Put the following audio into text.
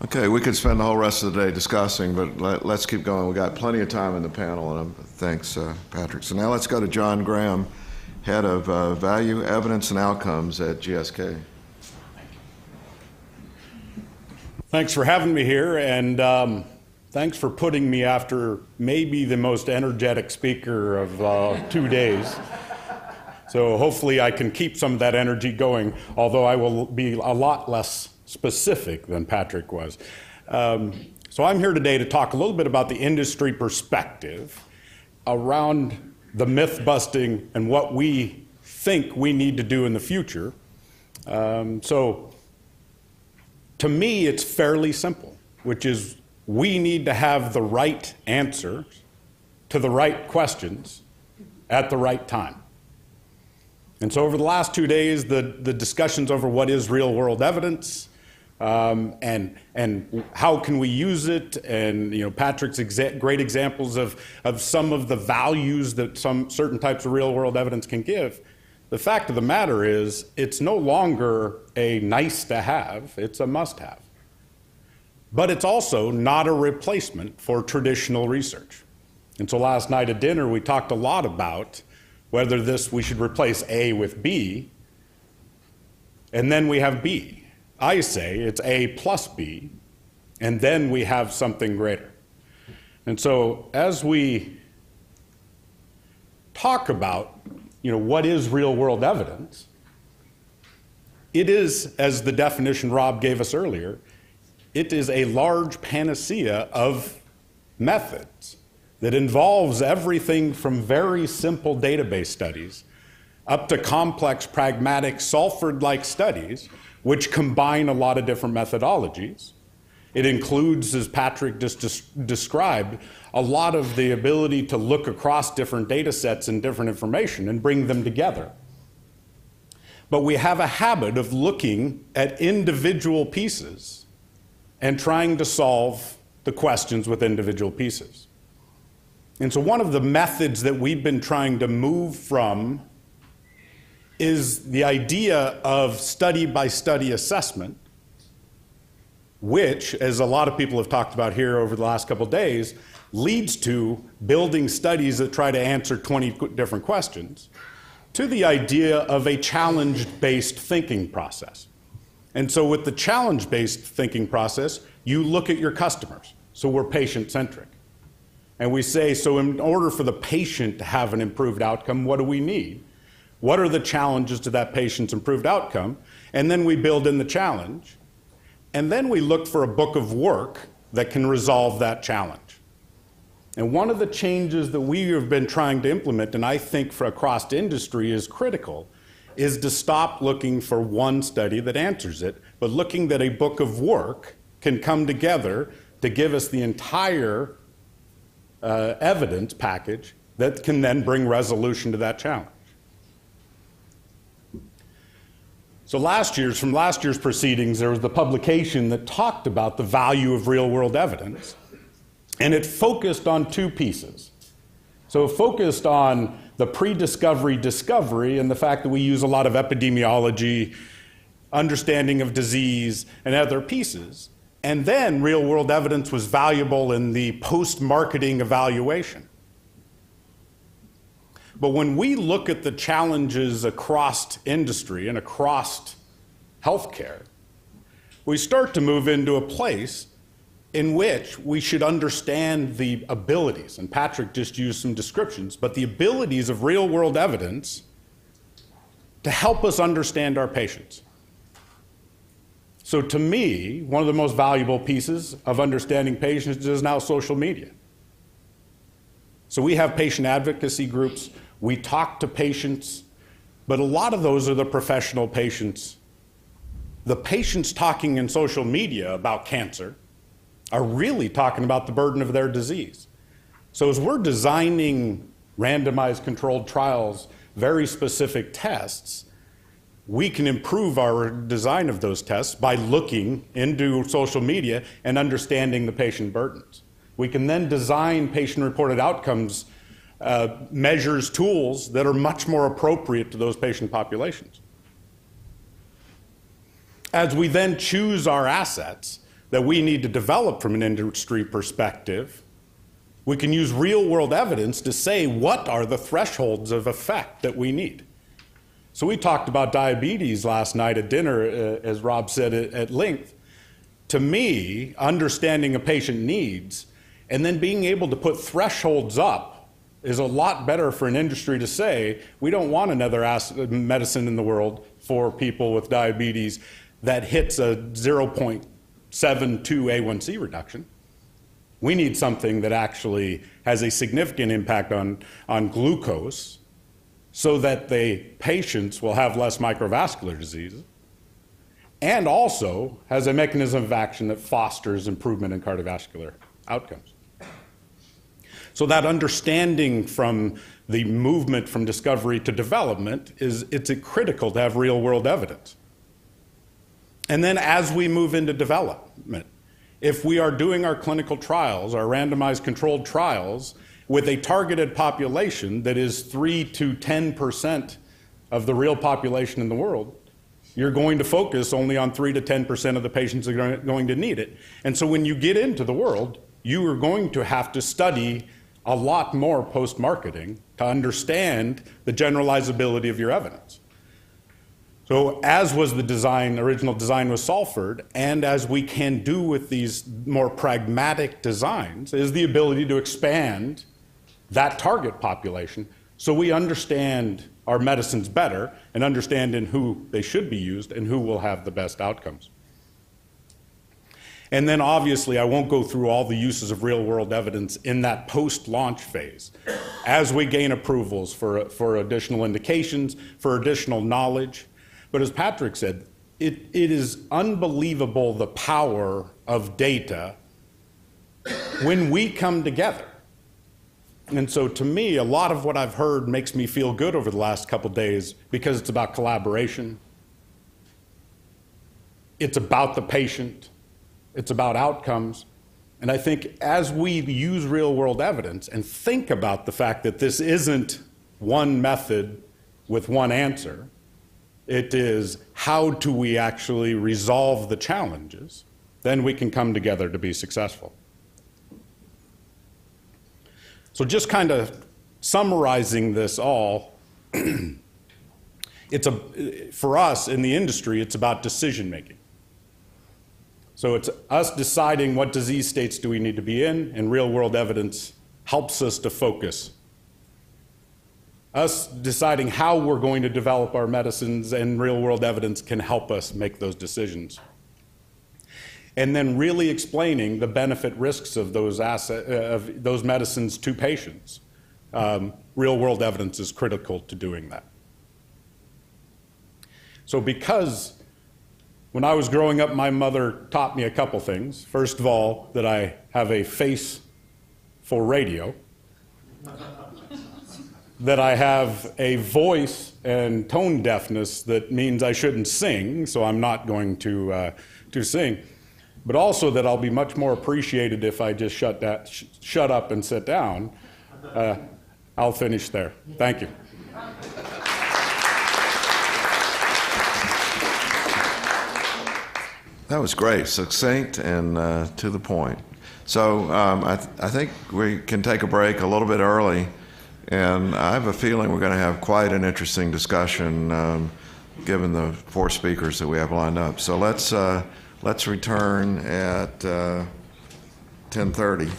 Okay, we could spend the whole rest of the day discussing, but let's keep going. We got plenty of time in the panel, and thanks, Patrick. So now let's go to John Graham, Head of Value, Evidence, and Outcomes at GSK. Thanks for having me here, and thanks for putting me after maybe the most energetic speaker of 2 days. So hopefully I can keep some of that energy going, although I will be a lot less specific than Patrick was. So I'm here today to talk a little bit about the industry perspective around the myth busting and what we think we need to do in the future. So to me, it's fairly simple, which is we need to have the right answers to the right questions at the right time. And so over the last 2 days, the discussions over what is real-world evidence, and how can we use it, and Patrick's great examples of some of the values that some certain types of real-world evidence can give. The fact of the matter is it's no longer a nice to have, it's a must have. But it's also not a replacement for traditional research. And so last night at dinner we talked a lot about whether we should replace A with B, and then we have B. I say it's A plus B, and then we have something greater. And so as we talk about what is real-world evidence, it is, as the definition Rob gave us earlier, it is a large panacea of methods that involves everything from very simple database studies up to complex, pragmatic, Salford-like studies, which combine a lot of different methodologies. It includes, as Patrick just described, a lot of the ability to look across different data sets and different information and bring them together. But we have a habit of looking at individual pieces and trying to solve the questions with individual pieces. And so one of the methods that we've been trying to move from is the idea of study-by-study assessment, which, as a lot of people have talked about here over the last couple of days, leads to building studies that try to answer 20 different questions, to the idea of a challenge-based thinking process. And so with the challenge-based thinking process, you look at your customers. So we're patient-centric. And we say, so in order for the patient to have an improved outcome, what do we need? What are the challenges to that patient's improved outcome? And then we build in the challenge. And then we look for a book of work that can resolve that challenge. And one of the changes that we have been trying to implement, and I think for across industry is critical, is to stop looking for one study that answers it, but looking that a book of work can come together to give us the entire evidence package that can then bring resolution to that challenge. So from last year's proceedings, there was the publication that talked about the value of real-world evidence, and it focused on two pieces. So it focused on the pre-discovery discovery and the fact that we use a lot of epidemiology, understanding of disease, and other pieces. And then real-world evidence was valuable in the post-marketing evaluation. But when we look at the challenges across industry and across healthcare, we start to move into a place in which we should understand the abilities, and Patrick just used some descriptions, but the abilities of real-world evidence to help us understand our patients. So to me, one of the most valuable pieces of understanding patients is now social media. So we have patient advocacy groups, we talk to patients, but a lot of those are the professional patients. The patients talking in social media about cancer are really talking about the burden of their disease. So as we're designing randomized controlled trials, very specific tests, we can improve our design of those tests by looking into social media and understanding the patient burdens. We can then design patient-reported outcomes measures, tools that are much more appropriate to those patient populations. As we then choose our assets, that we need to develop from an industry perspective, we can use real-world evidence to say what are the thresholds of effect that we need. So we talked about diabetes last night at dinner, as Rob said at length. To me, understanding a patient needs and then being able to put thresholds up is a lot better for an industry to say, we don't want another medicine in the world for people with diabetes that hits a 0.72 A1C reduction. We need something that actually has a significant impact on glucose so that the patients will have less microvascular disease, and also has a mechanism of action that fosters improvement in cardiovascular outcomes. So that understanding from the movement from discovery to development it's critical to have real-world evidence. And then as we move into development, if we are doing our clinical trials, our randomized controlled trials, with a targeted population that is 3 to 10% of the real population in the world, you're going to focus only on 3 to 10% of the patients that are going to need it. And so when you get into the world, you are going to have to study a lot more post-marketing to understand the generalizability of your evidence. So as was the design, original design with Salford, and as we can do with these more pragmatic designs, is the ability to expand that target population so we understand our medicines better and understand in who they should be used and who will have the best outcomes. And then obviously I won't go through all the uses of real-world evidence in that post-launch phase. As we gain approvals for additional indications, for additional knowledge. But as Patrick said, it is unbelievable the power of data when we come together. And so to me, a lot of what I've heard makes me feel good over the last couple days because it's about collaboration. It's about the patient. It's about outcomes. And I think as we use real-world evidence and think about the fact that this isn't one method with one answer, it is how do we actually resolve the challenges, then we can come together to be successful. So just kind of summarizing this all, for us in the industry, it's about decision making. So it's us deciding what disease states do we need to be in, and real-world evidence helps us to focus. Us deciding how we're going to develop our medicines, and real-world evidence can help us make those decisions. And then really explaining the benefit risks of those medicines to patients. Real-world evidence is critical to doing that. So because when I was growing up, my mother taught me a couple things. First of all, that I have a face for radio, that I have a voice and tone deafness that means I shouldn't sing, so I'm not going to sing, but also that I'll be much more appreciated if I just shut up and sit down. I'll finish there. Thank you. That was great, succinct and to the point. So I think we can take a break a little bit early, and I have a feeling we're going to have quite an interesting discussion given the 4 speakers that we have lined up. So let's return at 10:30.